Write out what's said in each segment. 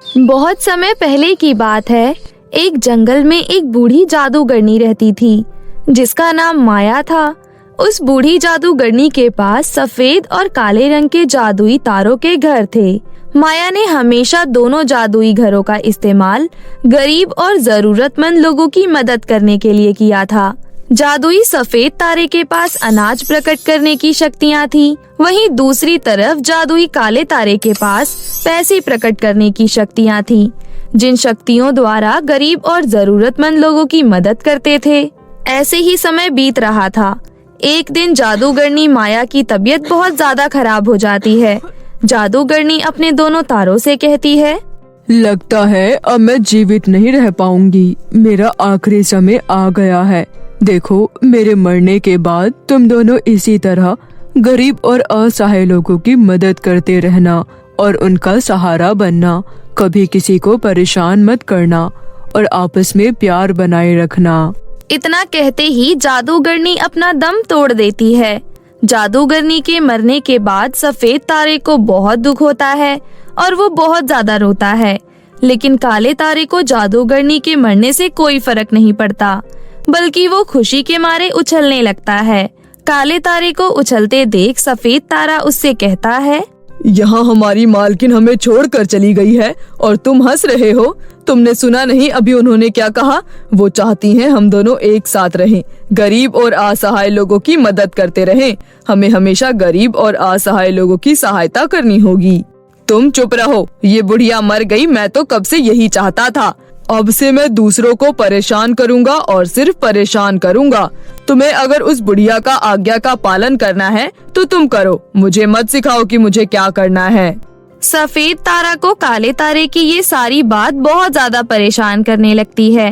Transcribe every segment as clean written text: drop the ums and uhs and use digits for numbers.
बहुत समय पहले की बात है। एक जंगल में एक बूढ़ी जादूगरनी रहती थी जिसका नाम माया था। उस बूढ़ी जादूगरनी के पास सफेद और काले रंग के जादुई तारों के घर थे। माया ने हमेशा दोनों जादुई घरों का इस्तेमाल गरीब और जरूरतमंद लोगों की मदद करने के लिए किया था। जादुई सफेद तारे के पास अनाज प्रकट करने की शक्तियाँ थी, वहीं दूसरी तरफ जादुई काले तारे के पास पैसे प्रकट करने की शक्तियाँ थी, जिन शक्तियों द्वारा गरीब और जरूरतमंद लोगों की मदद करते थे। ऐसे ही समय बीत रहा था। एक दिन जादूगरनी माया की तबीयत बहुत ज्यादा खराब हो जाती है। जादूगरनी अपने दोनों तारों से कहती है, लगता है अब मैं जीवित नहीं रह पाऊंगी। मेरा आखिरी समय आ गया है। देखो, मेरे मरने के बाद तुम दोनों इसी तरह गरीब और असहाय लोगों की मदद करते रहना और उनका सहारा बनना। कभी किसी को परेशान मत करना और आपस में प्यार बनाए रखना। इतना कहते ही जादूगरनी अपना दम तोड़ देती है। जादूगरनी के मरने के बाद सफेद तारे को बहुत दुख होता है और वो बहुत ज्यादा रोता है, लेकिन काले तारे को जादूगरनी के मरने से कोई फर्क नहीं पड़ता, बल्कि वो खुशी के मारे उछलने लगता है। काले तारे को उछलते देख सफेद तारा उससे कहता है, यहाँ हमारी मालकिन हमें छोड़कर चली गई है और तुम हंस रहे हो। तुमने सुना नहीं अभी उन्होंने क्या कहा? वो चाहती हैं हम दोनों एक साथ रहें, गरीब और असहाय लोगों की मदद करते रहें। हमें हमेशा गरीब और असहाय लोगों की सहायता करनी होगी। तुम चुप रहो, ये बुढ़िया मर गई, मैं तो कब से यही चाहता था। अब से मैं दूसरों को परेशान करूंगा और सिर्फ परेशान करूंगा। तुम्हें अगर उस बुढ़िया का आज्ञा का पालन करना है तो तुम करो, मुझे मत सिखाओ कि मुझे क्या करना है। सफेद तारा को काले तारे की ये सारी बात बहुत ज्यादा परेशान करने लगती है।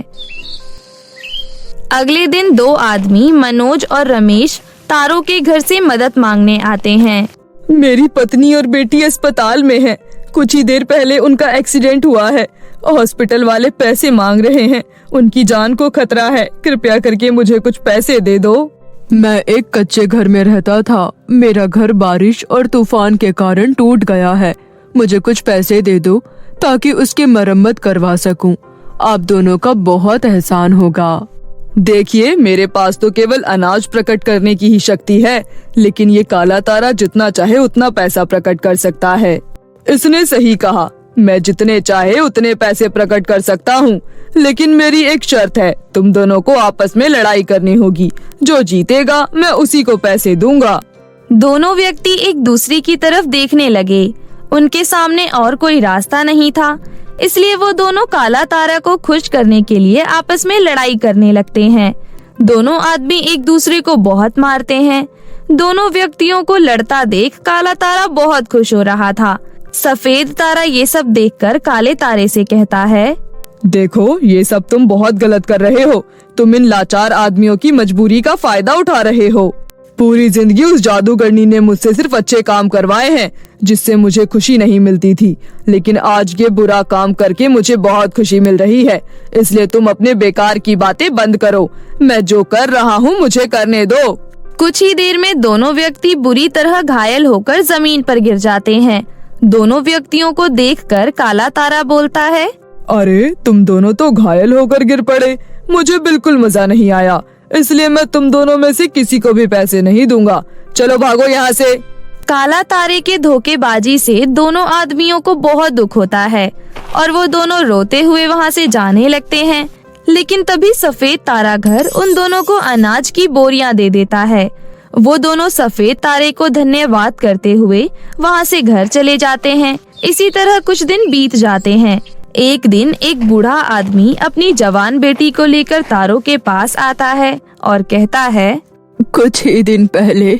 अगले दिन दो आदमी मनोज और रमेश तारों के घर से मदद मांगने आते हैं। मेरी पत्नी और बेटी अस्पताल में है। कुछ ही देर पहले उनका एक्सीडेंट हुआ है। हॉस्पिटल वाले पैसे मांग रहे हैं, उनकी जान को खतरा है। कृपया करके मुझे कुछ पैसे दे दो। मैं एक कच्चे घर में रहता था। मेरा घर बारिश और तूफान के कारण टूट गया है। मुझे कुछ पैसे दे दो ताकि उसकी मरम्मत करवा सकूं। आप दोनों का बहुत एहसान होगा। देखिए, मेरे पास तो केवल अनाज प्रकट करने की ही शक्ति है, लेकिन ये काला तारा जितना चाहे उतना पैसा प्रकट कर सकता है। इसने सही कहा, मैं जितने चाहे उतने पैसे प्रकट कर सकता हूँ, लेकिन मेरी एक शर्त है, तुम दोनों को आपस में लड़ाई करनी होगी। जो जीतेगा मैं उसी को पैसे दूंगा। दोनों व्यक्ति एक दूसरे की तरफ देखने लगे। उनके सामने और कोई रास्ता नहीं था, इसलिए वो दोनों काला तारा को खुश करने के लिए आपस में लड़ाई करने लगते हैं। दोनों आदमी एक दूसरे को बहुत मारते हैं। दोनों व्यक्तियों को लड़ता देख काला तारा बहुत खुश हो रहा था। सफेद तारा ये सब देखकर काले तारे से कहता है, देखो, ये सब तुम बहुत गलत कर रहे हो। तुम इन लाचार आदमियों की मजबूरी का फायदा उठा रहे हो। पूरी जिंदगी उस जादूगरनी ने मुझसे सिर्फ अच्छे काम करवाए हैं, जिससे मुझे खुशी नहीं मिलती थी, लेकिन आज ये बुरा काम करके मुझे बहुत खुशी मिल रही है। इसलिए तुम अपने बेकार की बातें बंद करो। मैं जो कर रहा हूँ मुझे करने दो। कुछ ही देर में दोनों व्यक्ति बुरी तरह घायल होकर जमीन पर गिर जाते हैं। दोनों व्यक्तियों को देखकर काला तारा बोलता है, अरे, तुम दोनों तो घायल होकर गिर पड़े। मुझे बिल्कुल मजा नहीं आया, इसलिए मैं तुम दोनों में से किसी को भी पैसे नहीं दूंगा। चलो भागो यहाँ से। काला तारे के धोखेबाजी से दोनों आदमियों को बहुत दुख होता है और वो दोनों रोते हुए वहाँ से जाने लगते हैं। लेकिन तभी सफेद तारा घर उन दोनों को अनाज की बोरियां दे देता है। वो दोनों सफेद तारे को धन्यवाद करते हुए वहाँ से घर चले जाते हैं। इसी तरह कुछ दिन बीत जाते हैं। एक दिन एक बूढ़ा आदमी अपनी जवान बेटी को लेकर तारों के पास आता है और कहता है, कुछ ही दिन पहले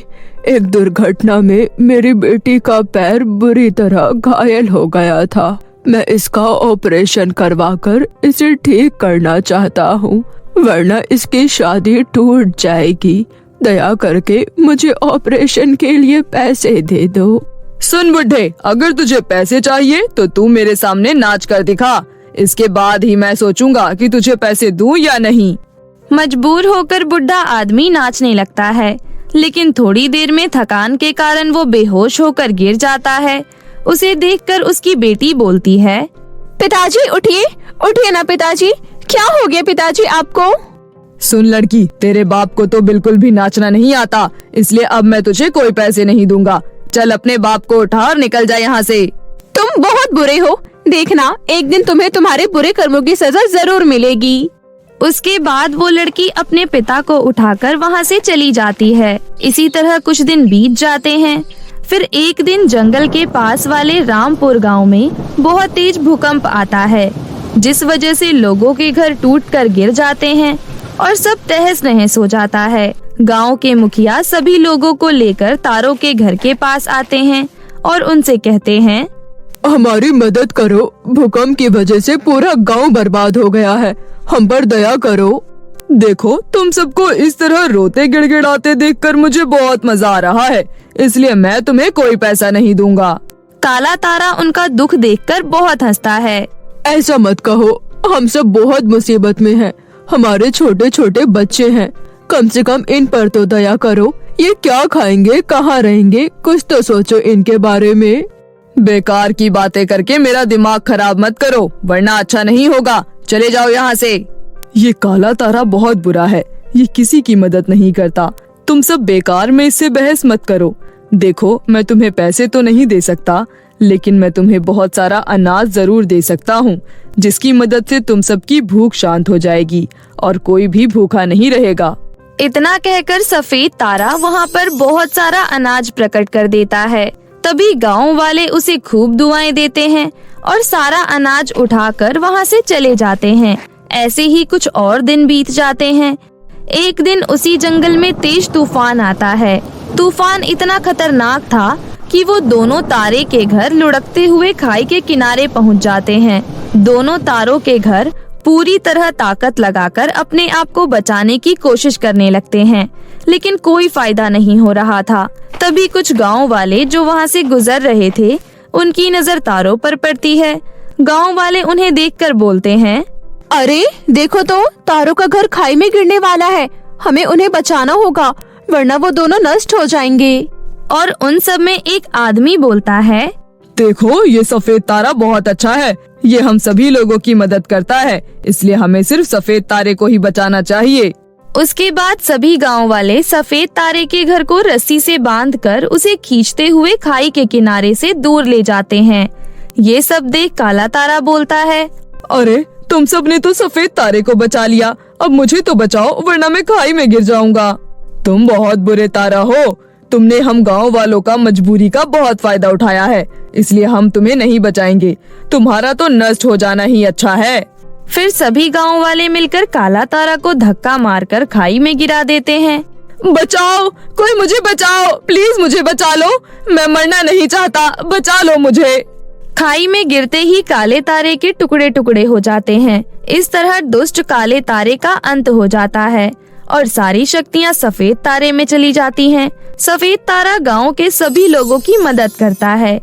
एक दुर्घटना में मेरी बेटी का पैर बुरी तरह घायल हो गया था। मैं इसका ऑपरेशन करवाकर इसे ठीक करना चाहता हूँ, वरना इसकी शादी टूट जाएगी। दया करके मुझे ऑपरेशन के लिए पैसे दे दो। सुन बुड्ढे, अगर तुझे पैसे चाहिए तो तू मेरे सामने नाच कर दिखा। इसके बाद ही मैं सोचूंगा कि तुझे पैसे दूं या नहीं। मजबूर होकर बुढ़ा आदमी नाचने लगता है, लेकिन थोड़ी देर में थकान के कारण वो बेहोश होकर गिर जाता है। उसे देखकर उसकी बेटी बोलती है, पिताजी उठिए, उठिए ना पिताजी, क्या हो गया पिताजी आपको? सुन लड़की, तेरे बाप को तो बिल्कुल भी नाचना नहीं आता, इसलिए अब मैं तुझे कोई पैसे नहीं दूंगा। चल अपने बाप को उठा और निकल जा यहाँ से। तुम बहुत बुरे हो, देखना एक दिन तुम्हें तुम्हारे बुरे कर्मों की सजा जरूर मिलेगी। उसके बाद वो लड़की अपने पिता को उठाकर वहाँ से चली जाती है। इसी तरह कुछ दिन बीत जाते हैं। फिर एक दिन जंगल के पास वाले रामपुर गांव में बहुत तेज भूकंप आता है, जिस वजह से लोगों के घर टूटकर गिर जाते हैं और सब तहस नहस हो जाता है। गांव के मुखिया सभी लोगों को लेकर तारों के घर के पास आते हैं और उनसे कहते हैं, हमारी मदद करो, भूकंप की वजह से पूरा गांव बर्बाद हो गया है, हम पर दया करो। देखो, तुम सबको इस तरह रोते गिड़गिड़ाते देखकर मुझे बहुत मजा आ रहा है, इसलिए मैं तुम्हें कोई पैसा नहीं दूंगा। काला तारा उनका दुख देखकर बहुत हंसता है। ऐसा मत कहो, हम सब बहुत मुसीबत में हैं, हमारे छोटे छोटे बच्चे हैं, कम से कम इन पर तो दया करो। ये क्या खाएंगे, कहाँ रहेंगे, कुछ तो सोचो इनके बारे में। बेकार की बातें करके मेरा दिमाग खराब मत करो, वरना अच्छा नहीं होगा। चले जाओ यहाँ से। ये काला तारा बहुत बुरा है, ये किसी की मदद नहीं करता। तुम सब बेकार में इससे बहस मत करो। देखो, मैं तुम्हें पैसे तो नहीं दे सकता, लेकिन मैं तुम्हें बहुत सारा अनाज जरूर दे सकता हूँ, जिसकी मदद से तुम सबकी भूख शांत हो जाएगी और कोई भी भूखा नहीं रहेगा। इतना कहकर सफेद तारा वहाँ पर बहुत सारा अनाज प्रकट कर देता है। तभी गांव वाले उसे खूब दुआएं देते हैं और सारा अनाज उठाकर वहाँ से चले जाते हैं। ऐसे ही कुछ और दिन बीत जाते हैं। एक दिन उसी जंगल में तेज तूफान आता है। तूफान इतना खतरनाक था कि वो दोनों तारे के घर लुढ़कते हुए खाई के किनारे पहुंच जाते हैं। दोनों तारों के घर पूरी तरह ताकत लगाकर अपने आप को बचाने की कोशिश करने लगते हैं, लेकिन कोई फायदा नहीं हो रहा था। तभी कुछ गांव वाले जो वहां से गुजर रहे थे, उनकी नजर तारों पर पड़ती है। गांव वाले उन्हें देखकर बोलते हैं, अरे देखो तो, तारों का घर खाई में गिरने वाला है, हमें उन्हें बचाना होगा, वरना वो दोनों नष्ट हो जाएंगे। और उन सब में एक आदमी बोलता है, देखो, ये सफेद तारा बहुत अच्छा है, ये हम सभी लोगों की मदद करता है, इसलिए हमें सिर्फ सफेद तारे को ही बचाना चाहिए। उसके बाद सभी गांव वाले सफेद तारे के घर को रस्सी से बांधकर उसे खींचते हुए खाई के किनारे से दूर ले जाते हैं। ये सब देख काला तारा बोलता है, अरे तुम सब ने तो सफेद तारे को बचा लिया, अब मुझे तो बचाओ, वरना मैं खाई में गिर जाऊंगा। तुम बहुत बुरे तारा हो, तुमने हम गांव वालों का मजबूरी का बहुत फायदा उठाया है, इसलिए हम तुम्हें नहीं बचाएंगे, तुम्हारा तो नष्ट हो जाना ही अच्छा है। फिर सभी गांव वाले मिलकर काला तारा को धक्का मारकर खाई में गिरा देते हैं। बचाओ, कोई मुझे बचाओ, प्लीज मुझे बचा लो, मैं मरना नहीं चाहता, बचा लो मुझे। खाई में गिरते ही काले तारे के टुकड़े टुकड़े हो जाते हैं। इस तरह दुष्ट काले तारे का अंत हो जाता है और सारी शक्तियाँ सफेद तारे में चली जाती हैं। सफेद तारा गांव के सभी लोगों की मदद करता है।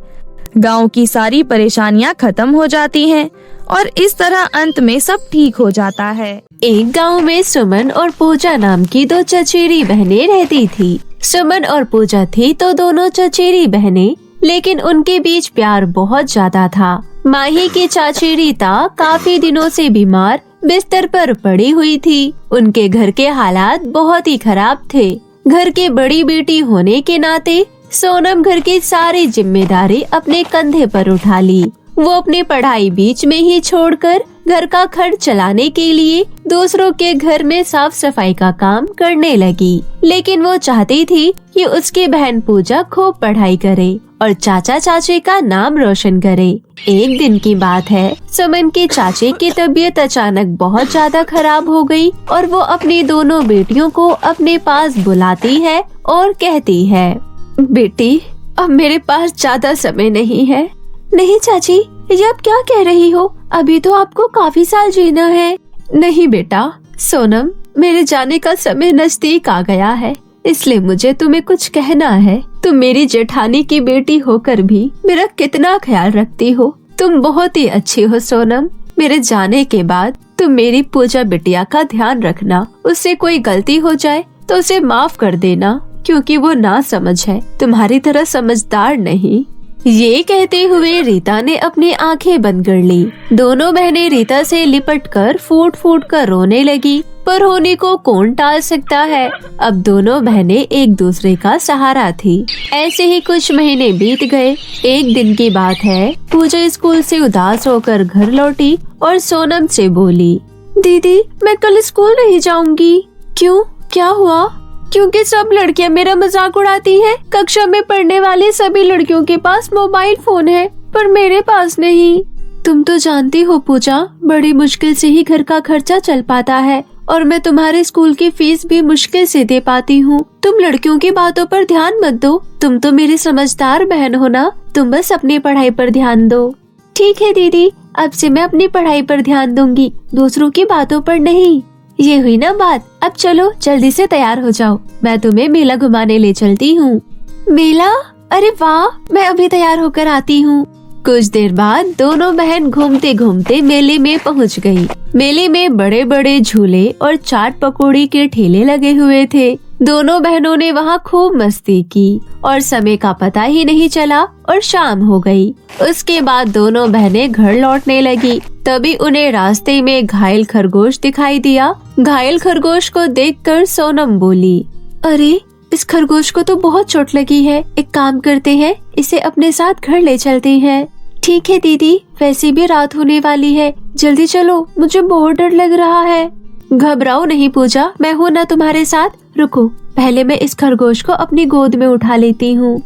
गांव की सारी परेशानियां खत्म हो जाती हैं और इस तरह अंत में सब ठीक हो जाता है। एक गांव में सुमन और पूजा नाम की दो चचेरी बहनें रहती थी। सुमन और पूजा थी तो दोनों चचेरी बहनें, लेकिन उनके बीच प्यार बहुत ज्यादा था। माही की चाची रीता काफी दिनों से बीमार बिस्तर पर पड़ी हुई थी। उनके घर के हालात बहुत ही खराब थे। घर के बड़ी बेटी होने के नाते सोनम घर की सारी जिम्मेदारी अपने कंधे पर उठा ली। वो अपनी पढ़ाई बीच में ही छोड़कर घर का खर्च चलाने के लिए दूसरों के घर में साफ सफाई का काम करने लगी। लेकिन वो चाहती थी कि उसकी बहन पूजा खूब पढ़ाई करे और चाचा चाची का नाम रोशन करे। एक दिन की बात है, सुमन के चाचे की तबीयत अचानक बहुत ज्यादा खराब हो गई और वो अपनी दोनों बेटियों को अपने पास बुलाती है और कहती है, बेटी अब मेरे पास ज्यादा समय नहीं है। नहीं चाची, ये आप क्या कह रही हो, अभी तो आपको काफी साल जीना है। नहीं बेटा, सोनम मेरे जाने का समय नजदीक आ गया है, इसलिए मुझे तुम्हें कुछ कहना है। तुम मेरी जेठानी की बेटी होकर भी मेरा कितना ख्याल रखती हो। तुम बहुत ही अच्छी हो सोनम। मेरे जाने के बाद तुम मेरी पूजा बिटिया का ध्यान रखना। उससे कोई गलती हो जाए तो उसे माफ कर देना, क्योंकि वो ना समझ है, तुम्हारी तरह समझदार नहीं। ये कहते हुए रीता ने अपनी आंखें बंद कर ली। दोनों बहनें रीता से लिपटकर फूट फूट कर रोने लगी, पर होने को कौन टाल सकता है। अब दोनों बहनें एक दूसरे का सहारा थी। ऐसे ही कुछ महीने बीत गए। एक दिन की बात है, पूजा स्कूल से उदास होकर घर लौटी और सोनम से बोली, दीदी मैं कल स्कूल नहीं जाऊंगी। क्यों, क्या हुआ? क्योंकि सब लड़कियां मेरा मजाक उड़ाती हैं। कक्षा में पढ़ने वाली सभी लड़कियों के पास मोबाइल फोन है, पर मेरे पास नहीं। तुम तो जानती हो पूजा, बड़ी मुश्किल से ही घर का खर्चा चल पाता है और मैं तुम्हारे स्कूल की फीस भी मुश्किल से दे पाती हूँ। तुम लड़कियों की बातों पर ध्यान मत दो। तुम तो मेरी समझदार बहन हो ना, तुम बस अपनी पढ़ाई पर ध्यान दो। ठीक है दीदी, अब से मैं अपनी पढ़ाई पर ध्यान दूंगी, दूसरों की बातों पर नहीं। ये हुई ना बात। अब चलो जल्दी से तैयार हो जाओ, मैं तुम्हें मेला घुमाने ले चलती हूँ। मेला? अरे वाह, मैं अभी तैयार होकर आती हूँ। कुछ देर बाद दोनों बहन घूमते घूमते मेले में पहुँच गयी। मेले में बड़े बड़े झूले और चाट पकौड़ी के ठेले लगे हुए थे। दोनों बहनों ने वहाँ खूब मस्ती की और समय का पता ही नहीं चला और शाम हो गई। उसके बाद दोनों बहनें घर लौटने लगी। तभी उन्हें रास्ते में घायल खरगोश दिखाई दिया। घायल खरगोश को देखकर सोनम बोली, अरे इस खरगोश को तो बहुत चोट लगी है। एक काम करते हैं, इसे अपने साथ घर ले चलते हैं। ठीक है दीदी, वैसे भी रात होने वाली है, जल्दी चलो, मुझे बहुत डर लग रहा है। घबराओ नहीं पूजा, मैं हूँ ना तुम्हारे साथ। रुको, पहले मैं इस खरगोश को अपनी गोद में उठा लेती हूँ।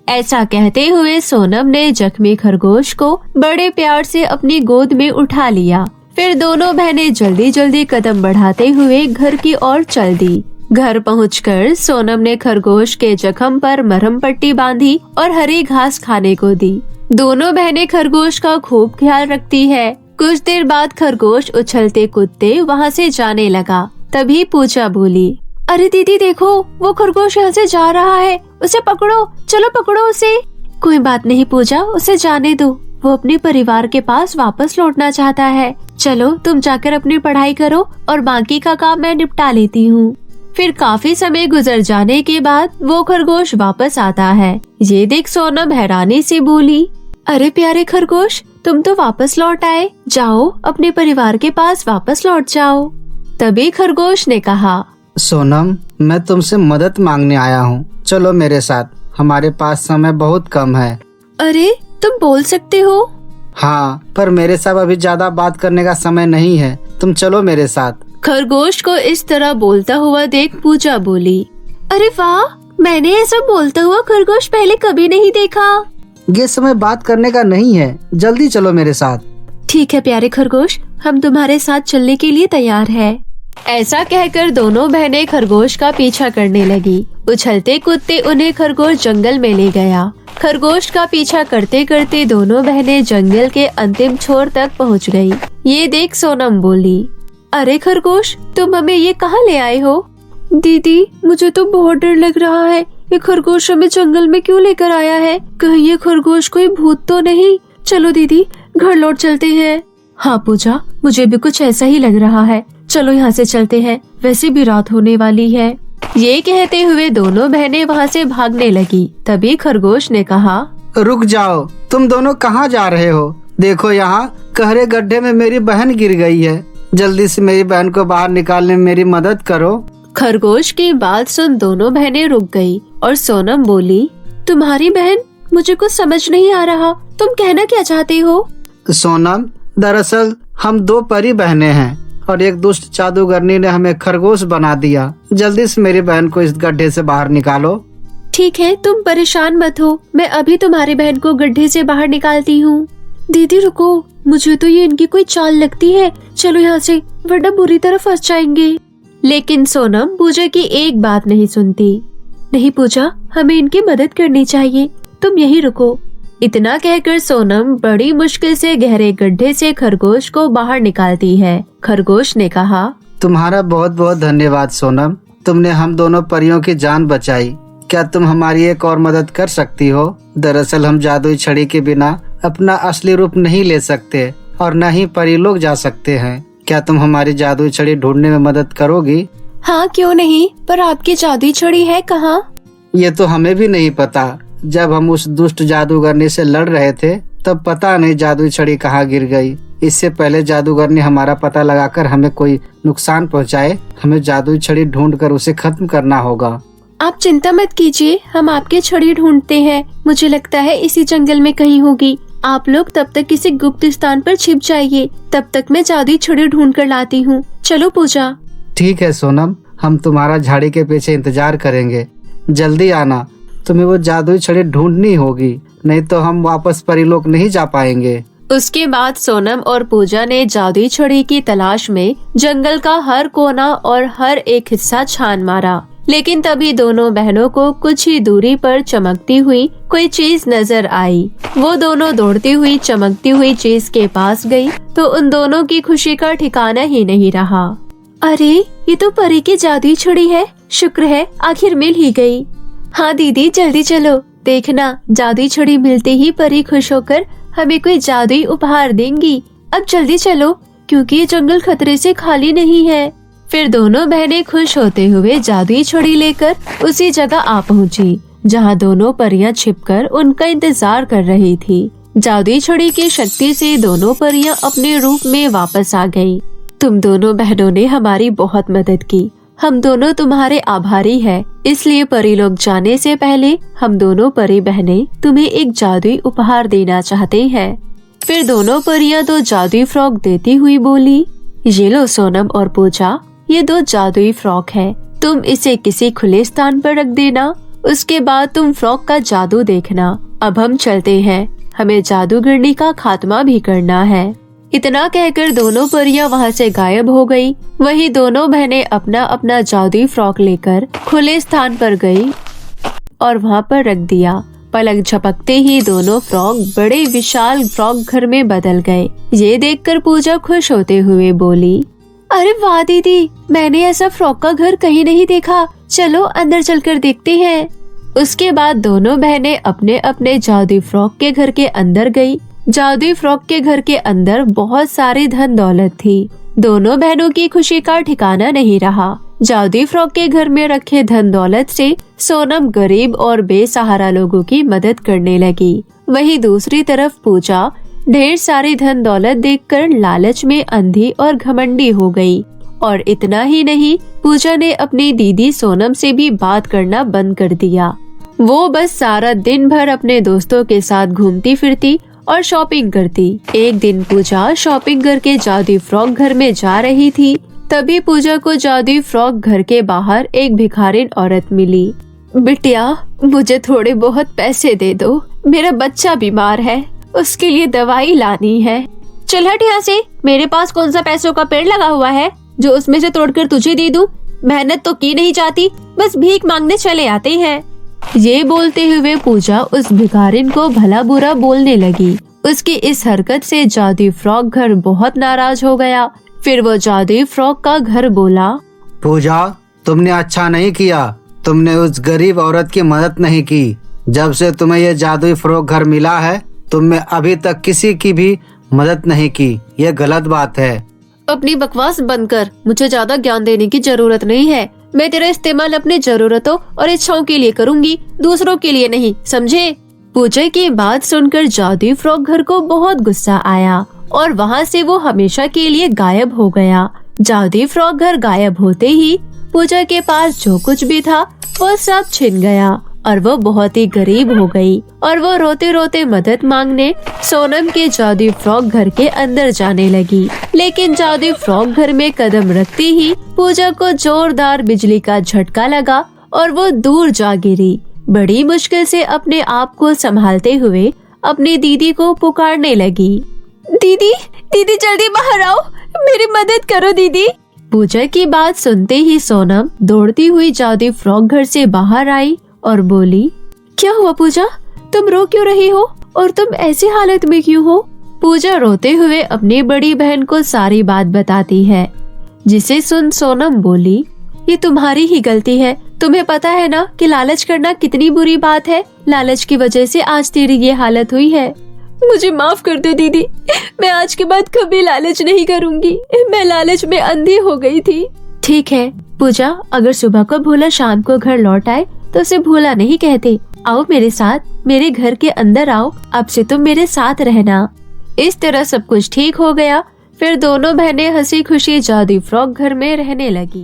ऐसा कहते हुए सोनम ने जख्मी खरगोश को बड़े प्यार से अपनी गोद में उठा लिया। फिर दोनों बहनें जल्दी जल्दी कदम बढ़ाते हुए घर की ओर चल दी। घर पहुंचकर सोनम ने खरगोश के जख्म पर मरहम पट्टी बांधी और हरी घास खाने को दी। दोनों बहनें खरगोश का खूब ख्याल रखती है। कुछ देर बाद खरगोश उछलते कूदते वहाँ से जाने लगा। तभी पूजा बोली, अरे दीदी देखो, वो खरगोश यहाँ से जा रहा है, उसे पकड़ो, चलो पकड़ो उसे। कोई बात नहीं पूजा, उसे जाने दो, वो अपने परिवार के पास वापस लौटना चाहता है। चलो तुम जाकर अपनी पढ़ाई करो और बाकी का काम मैं निपटा लेती हूँ। फिर काफी समय गुजर जाने के बाद वो खरगोश वापस आता है। ये देख सोनम हैरानी से बोली, अरे प्यारे खरगोश, तुम तो वापस लौट आए। जाओ अपने परिवार के पास वापस लौट जाओ। तभी खरगोश ने कहा, सोनम, मैं तुमसे मदद मांगने आया हूँ, चलो मेरे साथ, हमारे पास समय बहुत कम है। अरे तुम बोल सकते हो? हाँ, पर मेरे साथ अभी ज्यादा बात करने का समय नहीं है, तुम चलो मेरे साथ। खरगोश को इस तरह बोलता हुआ देख पूजा बोली, अरे वाह, मैंने ऐसा बोलता हुआ खरगोश पहले कभी नहीं देखा। ये समय बात करने का नहीं है, जल्दी चलो मेरे साथ। ठीक है प्यारे खरगोश, हम तुम्हारे साथ चलने के लिए तैयार है। ऐसा कहकर दोनों बहनें खरगोश का पीछा करने लगी। उछलते कूदते उन्हें खरगोश जंगल में ले गया। खरगोश का पीछा करते करते दोनों बहनें जंगल के अंतिम छोर तक पहुंच गई। ये देख सोनम बोली, अरे खरगोश, तुम हमें ये कहाँ ले आए हो? दीदी मुझे तो बहुत डर लग रहा है, ये खरगोश हमें जंगल में क्यों लेकर आया है? कहीं ये खरगोश कोई भूत तो नहीं? चलो दीदी घर लौट चलते हैं। हाँ पूजा, मुझे भी कुछ ऐसा ही लग रहा है, चलो यहाँ से चलते हैं, वैसे भी रात होने वाली है। ये कहते हुए दोनों बहनें वहाँ से भागने लगी। तभी खरगोश ने कहा, रुक जाओ, तुम दोनों कहाँ जा रहे हो? देखो यहाँ गहरे गड्ढे में मेरी बहन गिर गई है, जल्दी से मेरी बहन को बाहर निकालने में मेरी मदद करो। खरगोश की बात सुन दोनों बहनें रुक गई और सोनम बोली, तुम्हारी बहन? मुझे कुछ समझ नहीं आ रहा, तुम कहना क्या चाहते हो? सोनम, दरअसल हम दो परी बहनें हैं और एक दुष्ट जादूगरनी ने हमें खरगोश बना दिया। जल्दी से मेरी बहन को इस गड्ढे से बाहर निकालो। ठीक है, तुम परेशान मत हो, मैं अभी तुम्हारी बहन को गड्ढे से बाहर निकालती हूँ। दीदी रुको, मुझे तो ये इनकी कोई चाल लगती है, चलो यहाँ से, वरना बुरी तरह फंस जाएंगे। लेकिन सोनम पूजा की एक बात नहीं सुनती। नहीं पूजा, हमें इनकी मदद करनी चाहिए, तुम यहीं रुको। इतना कहकर सोनम बड़ी मुश्किल से गहरे गड्ढे से खरगोश को बाहर निकालती है। खरगोश ने कहा, तुम्हारा बहुत बहुत धन्यवाद सोनम, तुमने हम दोनों परियों की जान बचाई। क्या तुम हमारी एक और मदद कर सकती हो? दरअसल हम जादुई छड़ी के बिना अपना असली रूप नहीं ले सकते और न ही परीलोक जा सकते हैं। क्या तुम हमारी जादुई छड़ी ढूंढने में मदद करोगी? हाँ क्यों नहीं, पर आपकी जादुई छड़ी है कहाँ? ये तो हमें भी नहीं पता, जब हम उस दुष्ट जादूगरनी से लड़ रहे थे तब पता नहीं जादुई छड़ी कहाँ गिर गई। इससे पहले जादूगरनी हमारा पता लगाकर हमें कोई नुकसान पहुँचाए, हमें जादुई छड़ी ढूंढकर उसे खत्म करना होगा। आप चिंता मत कीजिए, हम आपकी छड़ी ढूंढते हैं। मुझे लगता है इसी जंगल में कहीं होगी। आप लोग तब तक किसी गुप्त स्थान पर छिप जाइए, तब तक मैं जादुई छड़ी ढूंढ कर लाती हूँ। चलो पूजा। ठीक है सोनम, हम तुम्हारा झाड़ी के पीछे इंतजार करेंगे। जल्दी आना, तुम्हें वो जादुई छड़ी ढूंढनी होगी, नहीं तो हम वापस परीलोक नहीं जा पाएंगे। उसके बाद सोनम और पूजा ने जादुई छड़ी की तलाश में जंगल का हर कोना और हर एक हिस्सा छान मारा, लेकिन तभी दोनों बहनों को कुछ ही दूरी पर चमकती हुई कोई चीज नजर आई। वो दोनों दौड़ती हुई चमकती हुई चीज के पास गई तो उन दोनों की खुशी का ठिकाना ही नहीं रहा। अरे ये तो परी की जादुई छड़ी है, शुक्र है आखिर मिल ही गई। हाँ दीदी जल्दी चलो, देखना जादुई छड़ी मिलते ही परी खुश होकर हमें कोई जादुई उपहार देंगी। अब जल्दी चलो क्योंकि ये जंगल खतरे से खाली नहीं है। फिर दोनों बहनें खुश होते हुए जादुई छड़ी लेकर उसी जगह आ पहुंची जहां दोनों परियां छिपकर उनका इंतजार कर रही थी। जादुई छड़ी की शक्ति से दोनों परियां अपने रूप में वापस आ गयी। तुम दोनों बहनों ने हमारी बहुत मदद की, हम दोनों तुम्हारे आभारी हैं। इसलिए परीलोक जाने से पहले हम दोनों परी बहनें तुम्हें एक जादुई उपहार देना चाहते हैं। फिर दोनों परियां दो जादुई फ्रॉक देती हुई बोली, ये लो सोनम और पूजा, ये दो जादुई फ्रॉक है, तुम इसे किसी खुले स्थान पर रख देना, उसके बाद तुम फ्रॉक का जादू देखना। अब हम चलते हैं, हमें जादूगरनी का खात्मा भी करना है। इतना कहकर दोनों परियां वहाँ से गायब हो गई। वहीं दोनों बहनें अपना अपना जादुई फ्रॉक लेकर खुले स्थान पर गई और वहाँ पर रख दिया। पलक झपकते ही दोनों फ्रॉक बड़े विशाल फ्रॉक घर में बदल गए। ये देखकर पूजा खुश होते हुए बोली, अरे वाह दीदी, मैंने ऐसा फ्रॉक का घर कहीं नहीं देखा, चलो अंदर चलकर देखते हैं। उसके बाद दोनों बहनें अपने अपने जादुई फ्रॉक के घर के अंदर गई। जादुई फ्रॉक के घर के अंदर बहुत सारी धन दौलत थी। दोनों बहनों की खुशी का ठिकाना नहीं रहा। जादुई फ्रॉक के घर में रखे धन दौलत से सोनम गरीब और बेसहारा लोगों की मदद करने लगी। वहीं दूसरी तरफ पूजा ढेर सारी धन दौलत देखकर लालच में अंधी और घमंडी हो गई। और इतना ही नहीं, पूजा ने अपनी दीदी सोनम से भी बात करना बंद कर दिया। वो बस सारा दिन भर अपने दोस्तों के साथ घूमती फिरती और शॉपिंग करती। एक दिन पूजा शॉपिंग करके जादुई फ्रॉक घर में जा रही थी, तभी पूजा को जादुई फ्रॉक घर के बाहर एक भिखारिन औरत मिली। बिटिया, मुझे थोड़े बहुत पैसे दे दो, मेरा बच्चा बीमार है, उसके लिए दवाई लानी है। चल हट यहाँ से, मेरे पास कौन सा पैसों का पेड़ लगा हुआ है जो उसमें से तोड़कर तुझे दे दूं? मेहनत तो की नहीं जाती, बस भीख मांगने चले आते हैं। ये बोलते हुए पूजा उस भिखारिन को भला बुरा बोलने लगी। उसकी इस हरकत से जादुई फ्रॉक घर बहुत नाराज हो गया। फिर वो जादुई फ्रॉक का घर बोला, पूजा, तुमने अच्छा नहीं किया, तुमने उस गरीब औरत की मदद नहीं की। जब से तुम्हें ये जादुई फ्रॉक घर मिला है, तुमने अभी तक किसी की भी मदद नहीं की, ये गलत बात है। अपनी बकवास बंद कर, मुझे ज्यादा ज्ञान देने की जरूरत नहीं है। मैं तेरा इस्तेमाल अपनी जरूरतों और इच्छाओं के लिए करूंगी, दूसरों के लिए नहीं, समझे? पूजा की बात सुनकर जादुई फ्रॉक घर को बहुत गुस्सा आया और वहाँ से वो हमेशा के लिए गायब हो गया। जादुई फ्रॉक घर गायब होते ही पूजा के पास जो कुछ भी था वो सब छिन गया और वो बहुत ही गरीब हो गई और वो रोते रोते मदद मांगने सोनम के जादुई फ्रॉक घर के अंदर जाने लगी। लेकिन जादुई फ्रॉक घर में कदम रखते ही पूजा को जोरदार बिजली का झटका लगा और वो दूर जा गिरी। बड़ी मुश्किल से अपने आप को संभालते हुए अपनी दीदी को पुकारने लगी, दीदी, दीदी जल्दी बाहर आओ, मेरी मदद करो दीदी। पूजा की बात सुनते ही सोनम दौड़ती हुई जादुई फ्रॉक घर से बाहर आई और बोली, क्या हुआ पूजा, तुम रो क्यों रही हो और तुम ऐसी हालत में क्यों हो? पूजा रोते हुए अपनी बड़ी बहन को सारी बात बताती है, जिसे सुन सोनम बोली, ये तुम्हारी ही गलती है। तुम्हें पता है ना कि लालच करना कितनी बुरी बात है। लालच की वजह से आज तेरी ये हालत हुई है। मुझे माफ कर दो दीदी, मैं आज के बाद कभी लालच नहीं करूंगी। मैं लालच में अंधी हो गई थी। ठीक है पूजा, अगर सुबह को भूला शाम को घर लौट आए तो उसे भूला नहीं कहते। आओ मेरे साथ, मेरे घर के अंदर आओ, अब से तुम मेरे साथ रहना। इस तरह सब कुछ ठीक हो गया। फिर दोनों बहनें हंसी खुशी जादुई फ्रॉक घर में रहने लगी।